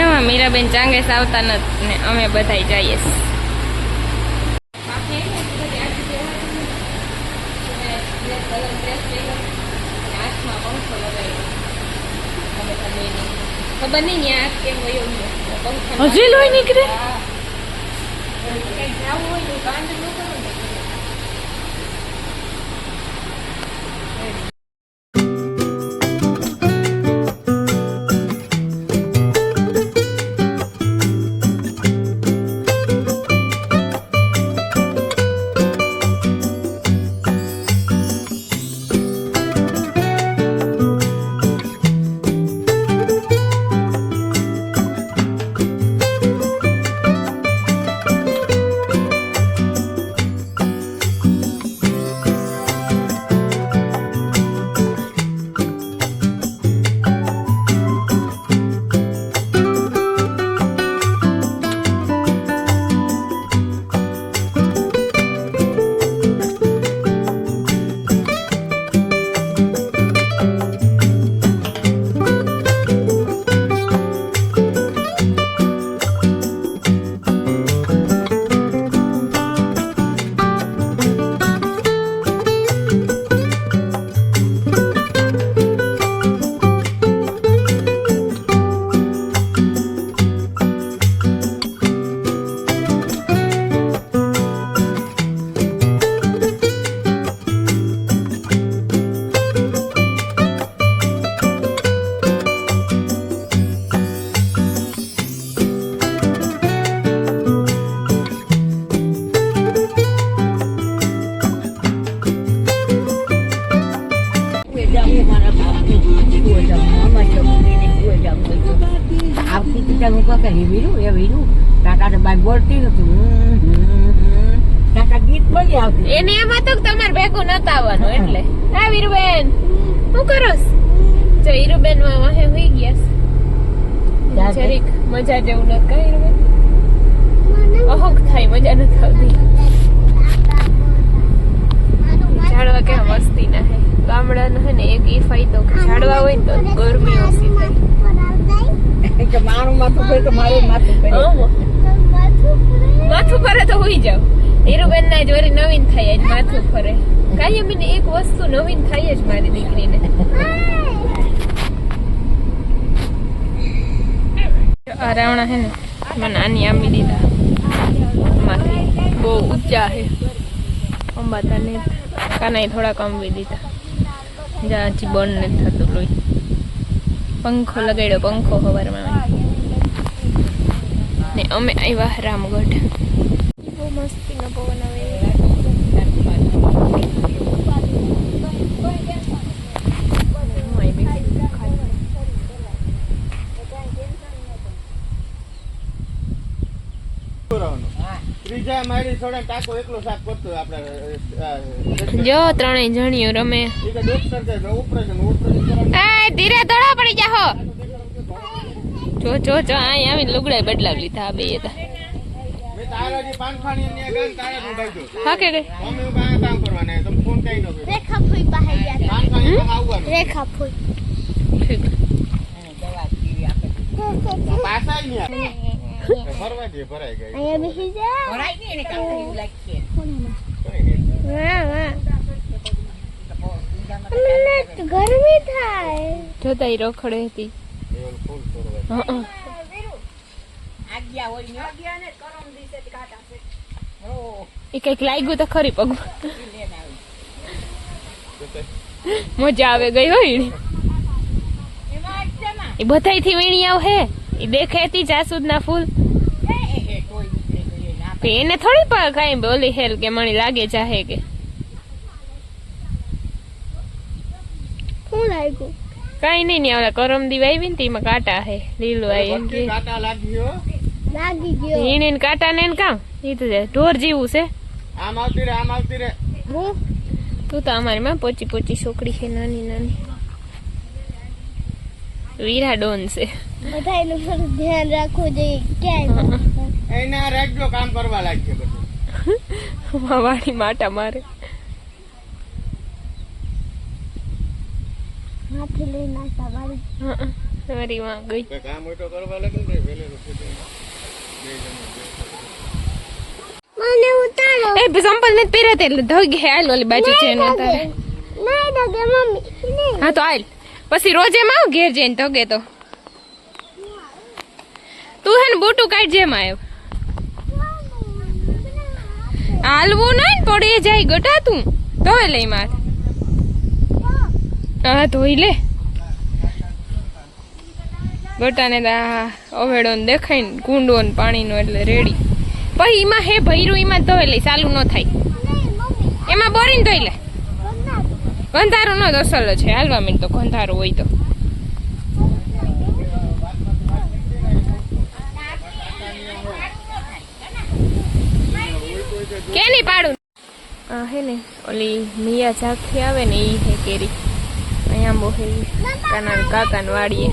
એમાં મીરાબેન ચાંગેસ આવતા નથી ને અમે બધા જઈએ. ખબર નહીં ત્યાં કેમ હોય હજી લોહી નીકળે. જવું હોય કાંડ ન કરો. એને એમાં તો તમારે ભેગું નતા આવવાનું એટલે. હા વીરુબેન શું કરો? જો વીરુબેન વાહે હોઈ ગયા જરીક મજા જેવું નથી કઈ વીરુબેન અહોક થાય મજા નથી આવતી. ઝાડવા કેવા મસ્તી ના હે ગામડાનો હે ને એક એ ફાયદો કે ઝાડવા હોય તો ગરમી ઓછી થાય. માથું ફરે તો હોઈ જાવ. હીરુબેન ના જોરી નવીન થાય જ માથું ફરે. કાયમ એને એક વસ્તુ નવીન થાય જ મારી દીકરીને. આ રાવણા હે ને મને નાની આંબી દીધા માંથી બહુ ઊંચા હે અંબાતા ને કાનાઈ થોડાક આંબી દીધા. હજી બંધ નથી થતું લોહી. પંખો લગાડ્યો પંખો સવારમાં ને અમે આવ્યા રામગઢ. બહુ મસ્તી નો પવન આવે. જો ત્રણેય જણીઓ રમે. ધીરે દોડા પડી જાહો. જો જો જો અહીં આવીને લુગડા બદલાવી લીધા બે હતા. હા કે ગરમી થાય જોતા રખડે હતી. એ કઈક લાગ્યું તો ખરી પગ મજા આવે ગઈ હોય. એ બધાઈ થી વીણી આવ હે એ દેખે જાસૂદ ના ફૂલ એને થોડી કઈ બોલી હેલ કે મને લાગે ચાહે કે શું લાગ્યું કઈ નહીં ને ઓલા કરમદી વાવી ને એમાં કાંટા હે લીલું આવી કાંટા લાગી ગયો એને કાંટા ને કામ એ તો ઢોર જેવું છે. આમ આવતી રે તું તો અમારી માં પોચી પોચી છોકરી છે નાની નાની. વીરા ડોન છે. બધા એનું થોડું ધ્યાન રાખવું જોઈએ. ક્યાંય એના રાખજો કામ કરવા લાગશે બધું વાડી માટા મારે. માથે લઈને આવતા વાળી તમારી માં ગઈ કામ હોય તો કરવા લાગે ને વેલે રૂપિયા મને ઉતારો એ સંપલ ને પહેરાતે એટલે ધોઈ હાલ ઓલી બાજુ છે ને તારે નહીં દગે મમ્મી હા તો હાલ પછી રોજ એમ આવ ઘેર જઈને ધોગે તો તું હે ને બૂટું કાઢ જેમ આવ્યો હાલવું નહીં ને પડી જાય ગટા તું ધોઈ લઈ માર હા ધોઈ લે ગટાને અવેડો ને દેખાય ને કુંડો ને પાણીનો એટલે રેડી પછી એમાં હે ભૈરું એમાં ધોઈ લે ચાલુ ન થાય એમાં બોરીને ધોઈ લે ગંધારું નો દસલો છે હાલવા મીન તો ગંધારું હોય તો કે નહીં પાડું હે ને ઓલી મિયા ઝાંખી આવે ને ઈ હે કેરી અહીંયા બહુ હે કાના કાકાને વાડીએ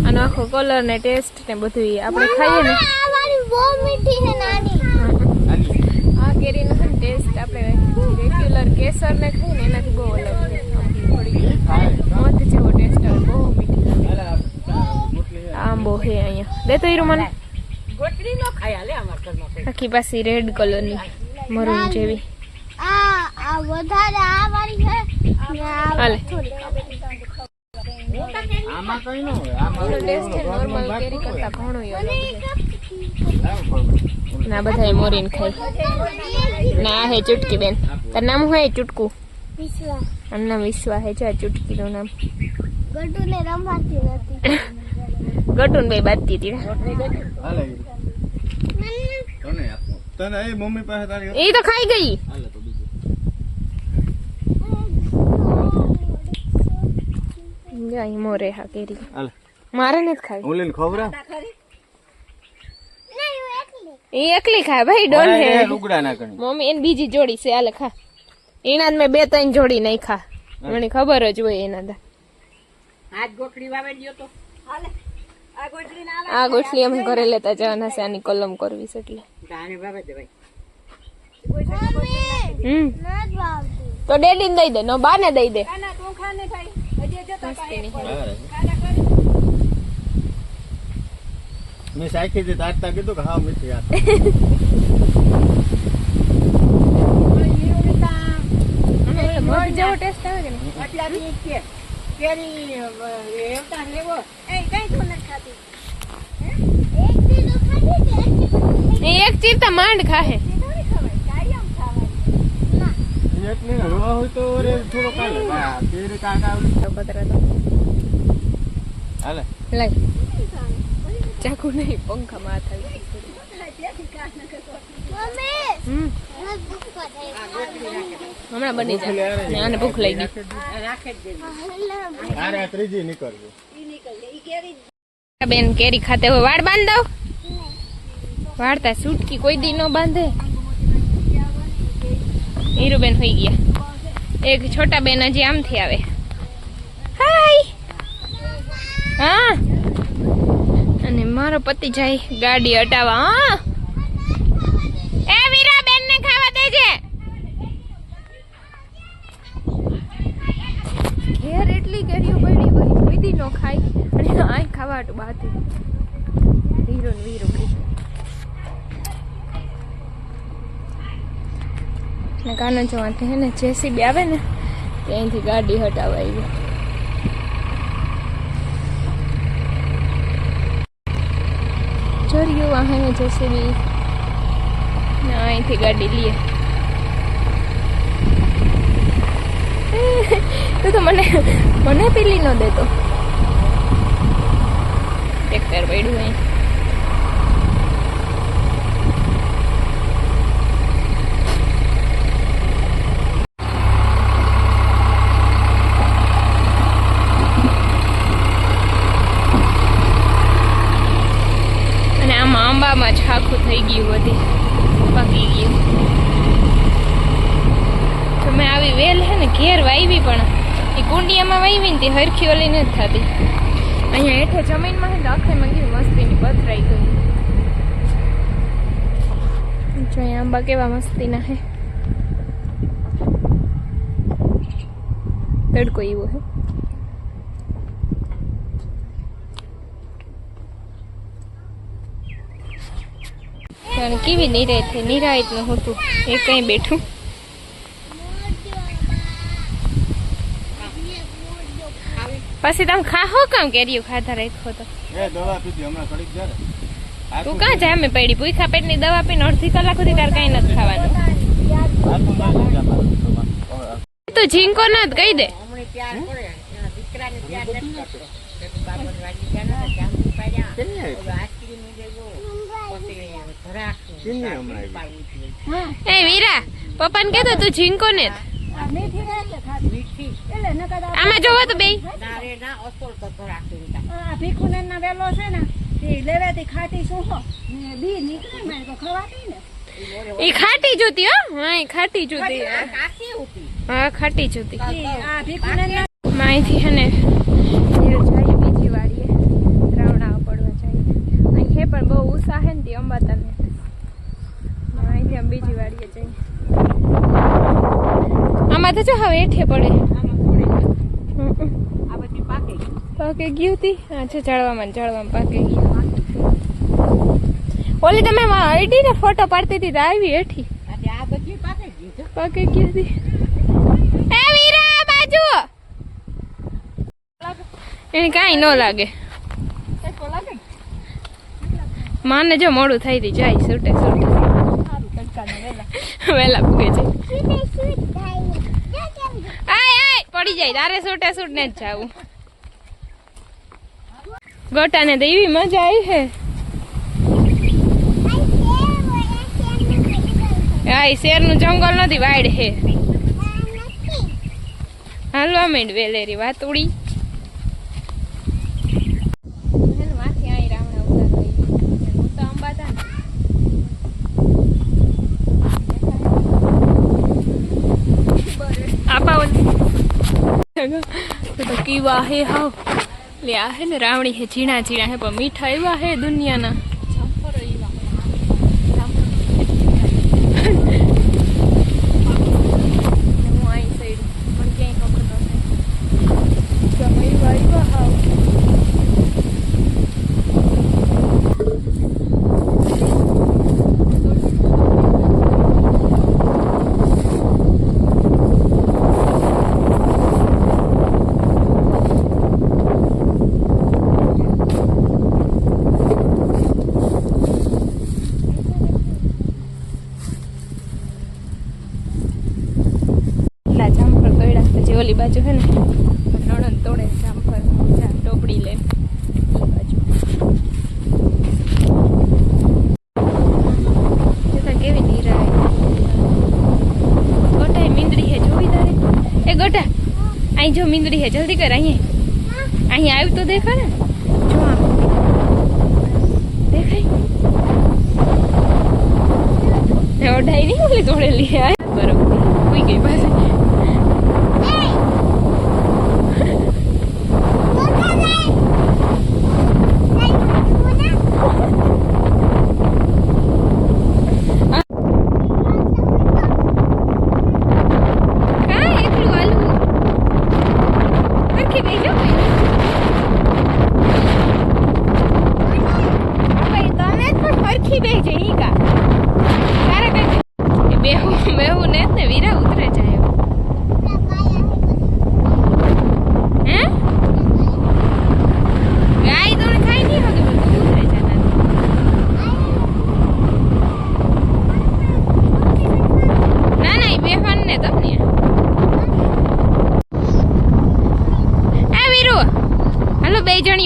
આનો આખો કલર ને ટેસ્ટ ને બધું આપણે ખાઈએ ને આ વાળી બહુ મીઠી છે નાની આ કેરીનો છે ને ટેસ્ટ આપણે રેગ્યુલર કેસર ને ખાઈએ ને એનાથી બહુ અલગ છે થોડી મધ જેવો ટેસ્ટ આવે બહુ મીઠી આંબો હે અહીંયા દે તો હીરો મને ગોટડી નો ખાયા લે અમાર ઘરમાં આખી પાછી રેડ કલરની મરૂન જેવી આ વધારે આ વાળી છે ને આ હાલે આમાં કઈ ન હોય આમાં એનો ટેસ્ટ છે નોર્મલ કેરી કરતા ઘણો ય અલગ છે ના બધા મોરીન ખાય ના હે ચુટકી બેન તાર નામ હું હે ચુટકુ વિશ્વા આનું વિશ્વા હે છે ચુટકી નું નામ ગટુને રમાતી નથી ગટુન ભાઈ બાતતી હતી હાલે તને આપો તને એ મમ્મી પાસે તારી એ તો ખાઈ ગઈ હાલે તો બીજું જાય મોરે હા કેરી હાલે મારે નથી ખાવી ઓલીને ખવરા એ એકલી ખાય ભાઈ ડોન હે લુગડા ના કરી મમ્મી એને બીજી જોડી છે હાલે ખા એના જ મેં 2-3 જોડી નહીં ખા મને ખબર જ હોય એના દા આજ ગોટડી વાવે ગયો તો હાલે આ ગોટડી ના આ ગોટલી અમે ઘરે લેતા જવાના છે આની કલમ કરવી છે એટલે ગાને વાવે દે ભાઈ નત વાવતી તો ડેડી ને દઈ દે નો બા ને દઈ દે કાના તું ખા ને ભાઈ હજી જતો મેં સાખી દે તારતા કીધું કે હા મીઠી આ મધ જેવો ટેસ્ટ આવે કે નહીં એટલા બી કે કેરી એવતા લેવો એ કઈ તું ન ખાતી એક કિલો ખાધી કે એ એક ચીરતા માંડ ખાહે થોડી ખવાય કાયમ ખાવાય એટલી હળવા હોય તો રે થોડો કાલે આ કેરી કાકા આવલી તો પતરા તો હાલે લઈ ચાકુ નહીં પંખા માં હાથ આવી મમ્મી નત ભૂખ થાય હમણાં બની જાય ને આને ભૂખ લાગી રાખે જ દે આરે આ ત્રીજી નીકળજો બેન કેરી ખાતે હોય વાળ બાંધ દો વાળતા છૂટકી કોઈ દી નો બાંધે હીરુબેન હોઈ ગયા એક છોટા બેન હજી આમથી આવે હાય હા અને મારો પતિ જાય ગાડી હટાવવા હા એ વીરા બેન ને ખાવા દેજે ઘેર એટલી કેરીઓ પડી હોય કોઈ દી નો ખાય અને આય ખાવાટું બાતી હીરો ને વીરો ને કાનો જોવાથી હે ને જેસીબી આવે ને ત્યાંથી ગાડી હટાવવા આવી જોરિયો વાહન જેસીબી ને અહીંથી ગાડી લઈએ તું તો મને પેલી ન દેતો ટ્રેક્ટર પડ્યું અહીં આંબામાં છાખું થઈ ગયું બધી પાકી ગયું તો મેં આવી વેલ હે ને ઘેર વાવી પણ એ કુંડિયામાં વાવી ને તે હરખી ઓલી નથી થતી અહીંયા હેઠે જમીનમાં હે ને આખેમાં ગયું મસ્તીની પથરાઈ ગઈ જો અહીંયા આંબા કેવા મસ્તીના હે તડકો એવો હે અને કેવી નિરાયત નું હતું એ કઈ બેઠું. પછી તમે ખાહો કામ કેરીયું ખાતા રાખો તો એ દવા પીધી હમણાં ઘડીક જ્યારે તું કાં જાય અમે પડી ભૂખા પેટની દવા પીને અડધી કલાક સુધી તાર કઈ નથી ખાવાનું. તો ઝીંકો ના કહી દે હમણાં ત્યાર કરે એના દીકરાને ત્યાર નથી કરતો બાબર વાજી ગયા ને જામુ પાડ્યા આઈસ્ક્રીમ દેજો પછી ધરાક એ વીરા પપ્પાને કહેતો તું ઝીંકો ને આમાં જોવો તો બે ના રે ના અસલ તો ધરાક ભીખુને ના વેલો છે ને તે લેવાથી ખાટી શું ને બી નીકળે ને તો ખવાતી ને એ ખાટી જોતી હો હા એ ખાટી જોતી કાકી ઉતી હા ખાટી જોતી આ ભીખુને માહિતી હે ને જાય બીજી વાડીએ રાવણા પડવા જાય અહીં હે પણ બહુ ઉત્સાહ હે ને તે અંબાતા ને અહીંથી આમ બીજી વાડીએ જઈએ આમાં તો જો હવે હેઠે પડે આ બધી પાકે પાકે ગયું તી હા છે જાળવામાં પાકે ગયું ઓલી તમે અડી ને ફોટો પાડતી હતી તો આવી હેઠી આજે આ બધી પાકે ગઈ પાકે ગયું તી એ વીરા બાજુ એને કાંઈ ન લાગે માને જો મોડું થઈ હતી જાય છૂટે વેલા પૂગે છે આય પડી જાય તારે છૂટે છૂટ ને જ જાવું ગોટાને તો એવી મજા આવી હે આ શેર નું જંગલ નથી વાડ હે હાલવા માંડ વેલેરી વાતુડી तो कीवा है हाँ लिया है ना रावणी है झीणा है पर मीठा एवा है दुनिया ना ઓલી બાજુ હે ને નણંદ તોડે જામફળ ટોપડી લે બાજુ કેવી નીરાય ગોટા મીંદડી હે જોઈ તારે એ ગોટા અહીં જો મીંદડી હે જલ્દી કર અહીંયા આવ્યું તો દેખા ને જો આમ દેખાય ઓઢાઈ નહીં ઓલી તોડેલી બરોબર કોઈ ગઈ પાસે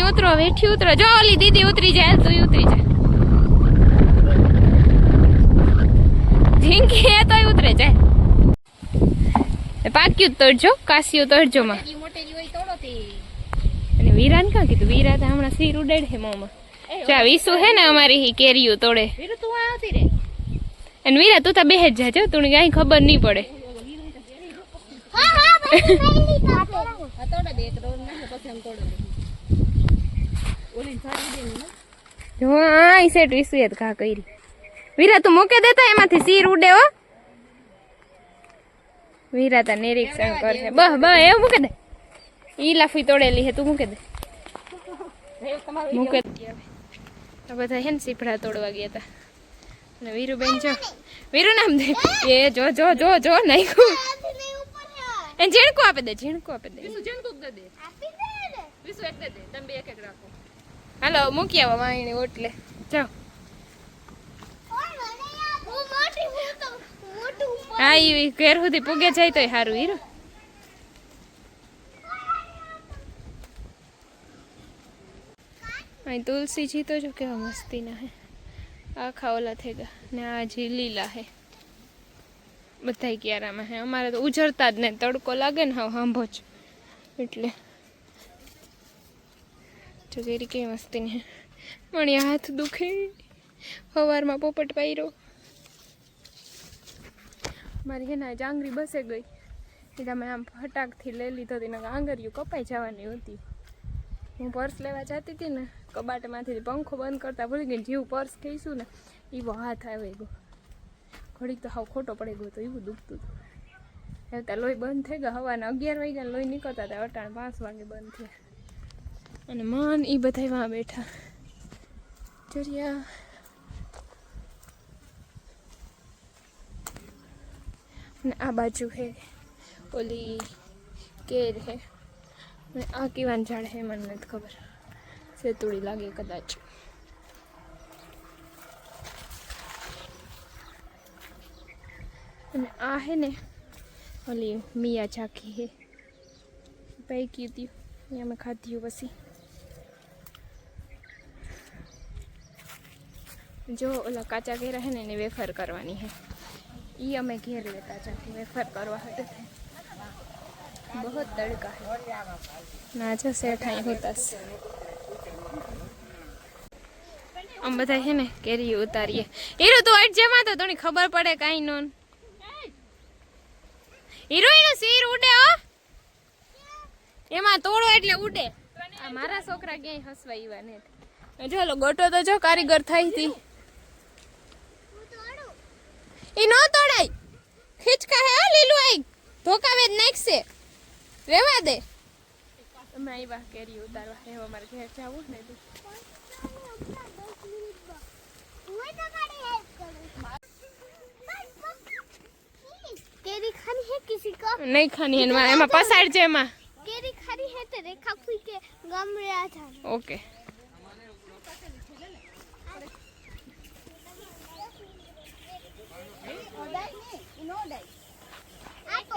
ઉતરો વેઠી ઉતરો જો ઓલી દીદી ઉતરી જાય તું ઉતરી જા ઝીંકી એ તોય ઉતરે જાય પાક્યું તોડજો કાસ્યું તોડજો માં અને વીરાને કાં કીધું વીરા તો હમણાં સિર ઉડાડ હે મોમાં જા વીસુ હે ને અમારી હી કેરીયું તોડે અને વીરા તું તો બેહ જ જાજો તું કઈ ખબર નહીં પડે વીરા તું મૂકે દેતા એમાંથી સિર ઉડે હો વીરા તા નિરીક્ષણ કરશે બહ એવું મૂકે દે ઈ લાફી તોડેલી હે તું મૂકે દે મૂકે બધા હે ને સીફડા તોડવા ગયા હતા ને વીરુબેન જો વીરુ નામ દે એ જો જો જો જો નાખ્યું આથી ઉપર છે એ ઝીણકું આપી દે ઝીણકું આપી દે વિસુ ઝીણકું દે દે આપી દે ને વિસુ એક દે દે તમે બે એક એક રાખો હાલો મૂકી આવો વાણીને ઓટલે જાઓ ઓય મને યાર હું મોટી હું તો મોટું ઉપર હા ઈ ઘેર સુધી પૂગે જાય તોય સારું વીરુ અહીં તુલસીજી તો જો કેવા મસ્તીના હે આખા ઓલા થઈ ગયા ને આ જી લીલા હે બધા ક્યારામાં હે અમારે તો ઉજરતા જ ને તડકો લાગે ને હા હાંભો જ એટલે જો કેરી કેવી મસ્તીની હે મણી હાથ દુખે સવારમાં પોપટ પાયરો મારી હે ને જાંગરી બસે ગઈ એ તમે આમ ફટાકથી લઈ લીધો હતી ને આંગળીઓ કપાઈ જવાની હતી હું પર્સ લેવા જતી હતી ને કબાટમાંથી પંખો બંધ કરતા ભૂલી ગઈ જીવ પર્સ કહીશું ને એવો હાથ આવી ગયો ઘડીક તો હાવ ખોટો પડી ગયો તો એવું દુખતું હતું હવે ત્યાં લોહી બંધ થઈ ગયા હવાના 11 વાગ્યા લોહી નીકળતા હતા અટાણ 5 વાગે બંધ થયા અને મન એ બધા વાં બેઠા ચરિયા ને આ બાજુ હે ઓલી કેર હે ને આ કીવાન ઝાડ હે મને નથી ખબર સેતુડી લાગે કદાચ અને આ હે ને ઓલી મિયા ઝાંખી હે પૈકી હતી અહીંયા મેં ખાધી પછી જો ઓલા કાચા કેરા હે ને એને વેફર કરવાની હે ये हमें घेर लेता जाते वेफर करवा होते थे बहुत तड़का है ना जो सेठ आई होता हम बताए है ने केरी उतारिए हीरो तो अट जमा तो थोड़ी खबर पड़े कहीं नोन हीरोइन सिर उड़े हो एमा तोड़ो એટલે ઉડે આ મારા છોકરા ક્યાંય હસવા ઈવા ને જો લો ગોટો તો જો કારીગર થઈ હતી એ નો તોડાય ખીચકા હે લીલું આઈ ધોકા વેદ નાખશે રેવા દે તમે આઈવા કેરી ઉતારવા હે અમારે ઘેર જાવું ને તો હું તો ગાડી હેલ્પ કરું केरी खानी है किसी को નહીં ખાની એમાં પસાડ છે એમાં केरी खानी है तो रेखा खुई के गम रे आ जाना ઓકે ઓડાય ને નો ઓડાય आपको